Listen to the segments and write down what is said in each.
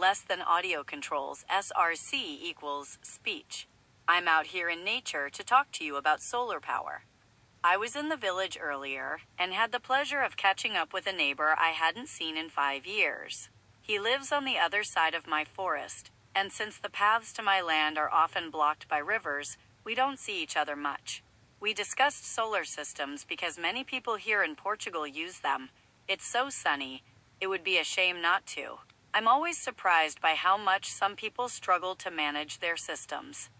less than audio controls, SRC equals speech. I'm out here in nature to talk to you about solar power. I was in the village earlier and had the pleasure of catching up with a neighbor I hadn't seen in 5 years. He lives on the other side of my forest, and since the paths to my land are often blocked by rivers, we don't see each other much. We discussed solar systems because many people here in Portugal use them. It's so sunny, it would be a shame not to. I'm always surprised by how much some people struggle to manage their systems.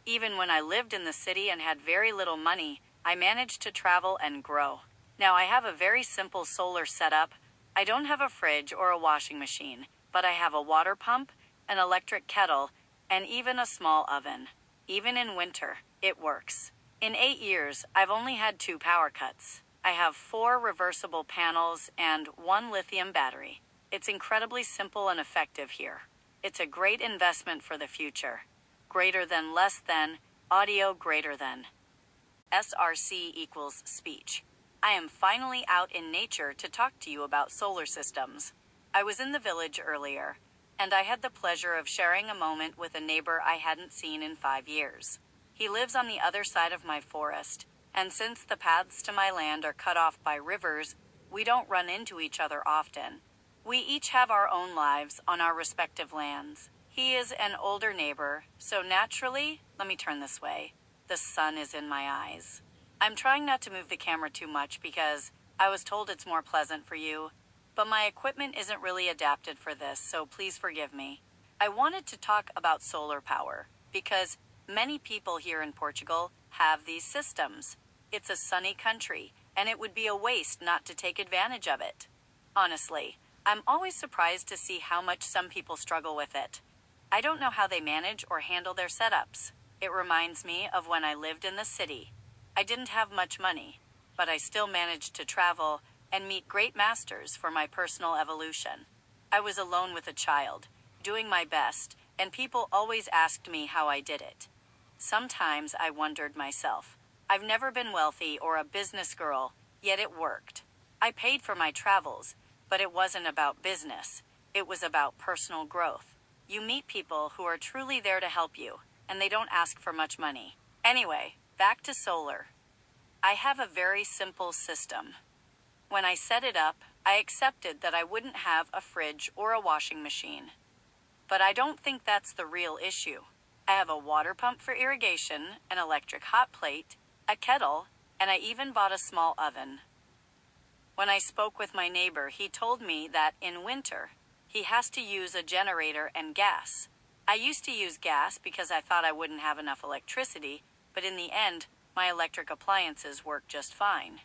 Even when I lived in the city and had very little money, I managed to travel and grow. Now I have a very simple solar setup. I don't have a fridge or a washing machine, but I have a water pump, an electric kettle, and even a small oven. Even in winter, it works. In 8 years, I've only had 2 power cuts. I have 4 reversible panels and 1 lithium battery. It's incredibly simple and effective here. It's a great investment for the future. Greater than, less than, audio greater than. SRC equals speech. I am finally out in nature to talk to you about solar systems. I was in the village earlier, and I had the pleasure of sharing a moment with a neighbor I hadn't seen in 5 years. He lives on the other side of my forest, and since the paths to my land are cut off by rivers, we don't run into each other often. We each have our own lives on our respective lands. He is an older neighbor, so naturally, let me turn this way. The sun is in my eyes. I'm trying not to move the camera too much because I was told it's more pleasant for you, but my equipment isn't really adapted for this, so please forgive me. I wanted to talk about solar power because many people here in Portugal have these systems. It's a sunny country, and it would be a waste not to take advantage of it. Honestly, I'm always surprised to see how much some people struggle with it. I don't know how they manage or handle their setups. It reminds me of when I lived in the city. I didn't have much money, but I still managed to travel and meet great masters for my personal evolution. I was alone with a child, doing my best, and people always asked me how I did it. Sometimes I wondered myself. I've never been wealthy or a business girl, yet it worked. I paid for my travels, but it wasn't about business. It was about personal growth. You meet people who are truly there to help you, and they don't ask for much money. Anyway, back to solar. I have a very simple system. When I set it up, I accepted that I wouldn't have a fridge or a washing machine. But I don't think that's the real issue. I have a water pump for irrigation, an electric hot plate, a kettle, and I even bought a small oven. When I spoke with my neighbor, he told me that in winter, he has to use a generator and gas. I used to use gas because I thought I wouldn't have enough electricity, but in the end, my electric appliances work just fine.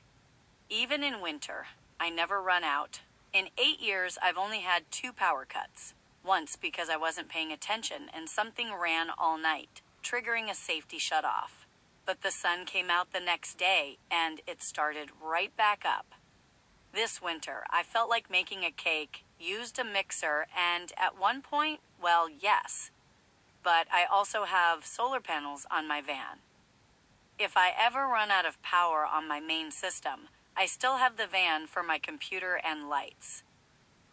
Even in winter, I never run out. In 8 years, I've only had 2 power cuts. Once because I wasn't paying attention and something ran all night, triggering a safety shutoff. But the sun came out the next day and it started right back up. This winter, I felt like making a cake, used a mixer, and at one point, well, yes. But I also have solar panels on my van. If I ever run out of power on my main system, I still have the van for my computer and lights.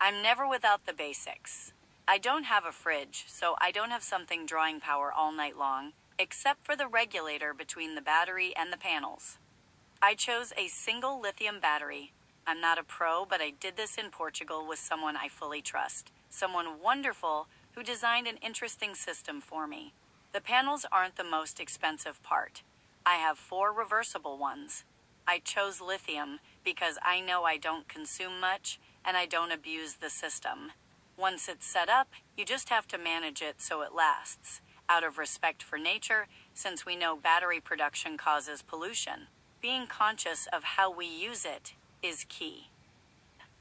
I'm never without the basics. I don't have a fridge, so I don't have something drawing power all night long, except for the regulator between the battery and the panels. I chose a single lithium battery. I'm not a pro, but I did this in Portugal with someone I fully trust, someone wonderful who designed an interesting system for me. The panels aren't the most expensive part. I have 4 reversible ones. I chose lithium because I know I don't consume much and I don't abuse the system. Once it's set up, you just have to manage it so it lasts, out of respect for nature, since we know battery production causes pollution. Being conscious of how we use it is key.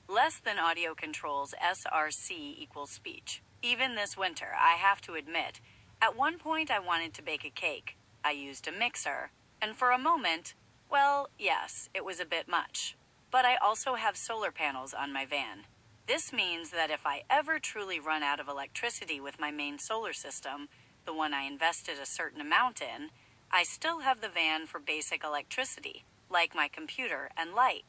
Less than audio controls, SRC equals speech. Even this winter, I have to admit, at one point I wanted to bake a cake. I used a mixer, and for a moment, well, yes, it was a bit much. But I also have solar panels on my van. This means that if I ever truly run out of electricity with my main solar system, the one I invested a certain amount in, I still have the van for basic electricity, like my computer and light.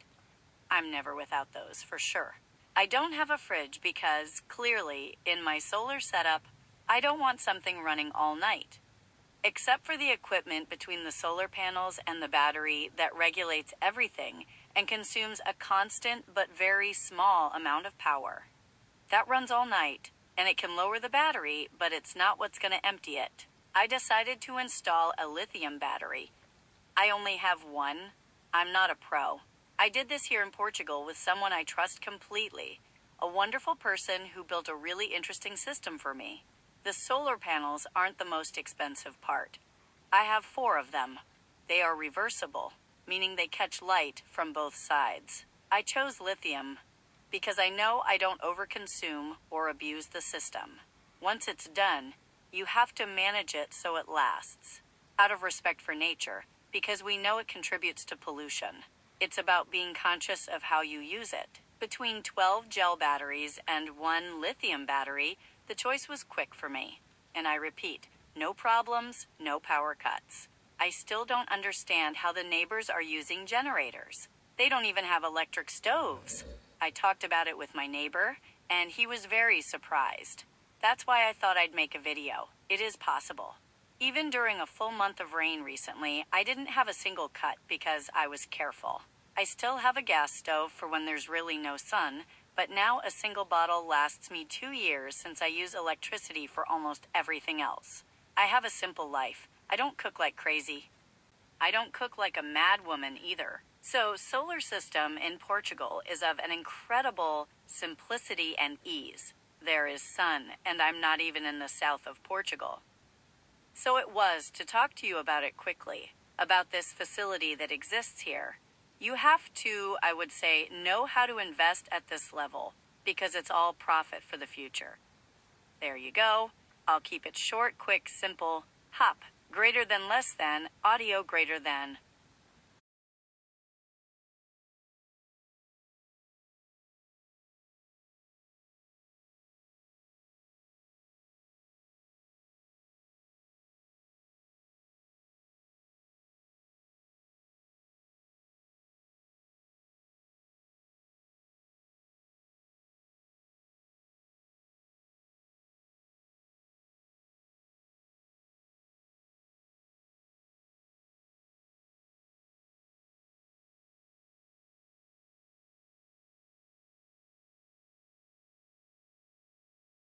I'm never without those, for sure. I don't have a fridge because, clearly, in my solar setup, I don't want something running all night. Except for the equipment between the solar panels and the battery that regulates everything and consumes a constant but very small amount of power. That runs all night, and it can lower the battery, but it's not what's going to empty it. I decided to install a lithium battery. I only have one. I'm not a pro. I did this here in Portugal with someone I trust completely, a wonderful person who built a really interesting system for me. The solar panels aren't the most expensive part. I have 4 of them. They are reversible, meaning they catch light from both sides. I chose lithium because I know I don't overconsume or abuse the system. Once it's done, you have to manage it so it lasts, out of respect for nature, because we know it contributes to pollution. It's about being conscious of how you use it. Between 12 gel batteries and 1 lithium battery, the choice was quick for me. And I repeat, no problems, no power cuts. I still don't understand how the neighbors are using generators. They don't even have electric stoves. I talked about it with my neighbor, and he was very surprised. That's why I thought I'd make a video. It is possible. Even during a full month of rain recently, I didn't have a single cut because I was careful. I still have a gas stove for when there's really no sun, but now a single bottle lasts me 2 years since I use electricity for almost everything else. I have a simple life. I don't cook like crazy. I don't cook like a mad woman either. So, solar system in Portugal is of an incredible simplicity and ease. There is sun, and I'm not even in the south of Portugal. So it was to talk to you about it quickly, about this facility that exists here. You have to, I would say, know how to invest at this level because it's all profit for the future. There you go. I'll keep it short, quick, simple. HOP, greater than, less than, audio greater than.